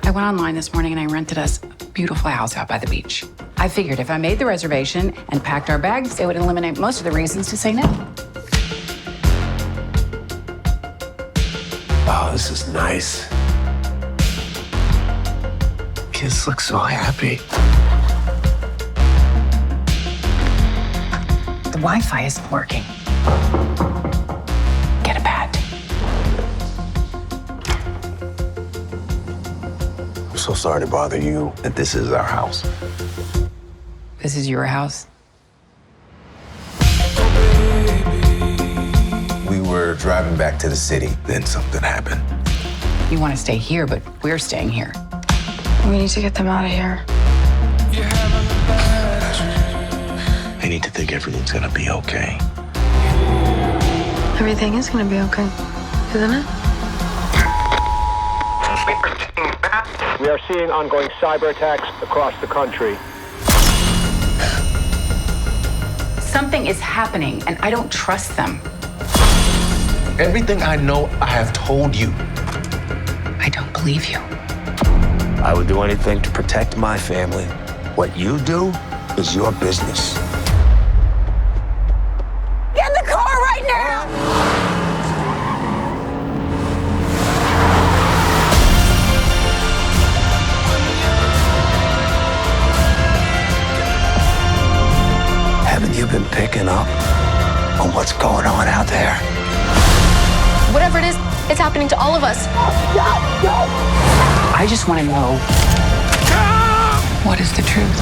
I went online this morning and I rented us a beautiful house out by the beach. I figured if I made the reservation and packed our bags, it would eliminate most of the reasons to say no. Oh, this is nice. Kids look so happy. The Wi-Fi isn't working. Get a pad. I'm so sorry to bother you, that this is our house. This is your house? We were driving back to the city, then something happened. You want to stay here, but we're staying here. We need to get them out of here. I need to think everything's gonna be okay. Everything is gonna be okay, isn't it? We are seeing ongoing cyber attacks across the country. Something is happening, and I don't trust them. Everything I know, I have told you. I don't believe you. I would do anything to protect my family. What you do is your business. Get in the car right now! Haven't you been picking up on what's going on out there? Whatever it is, it's happening to all of us. I just want to know, what is the truth?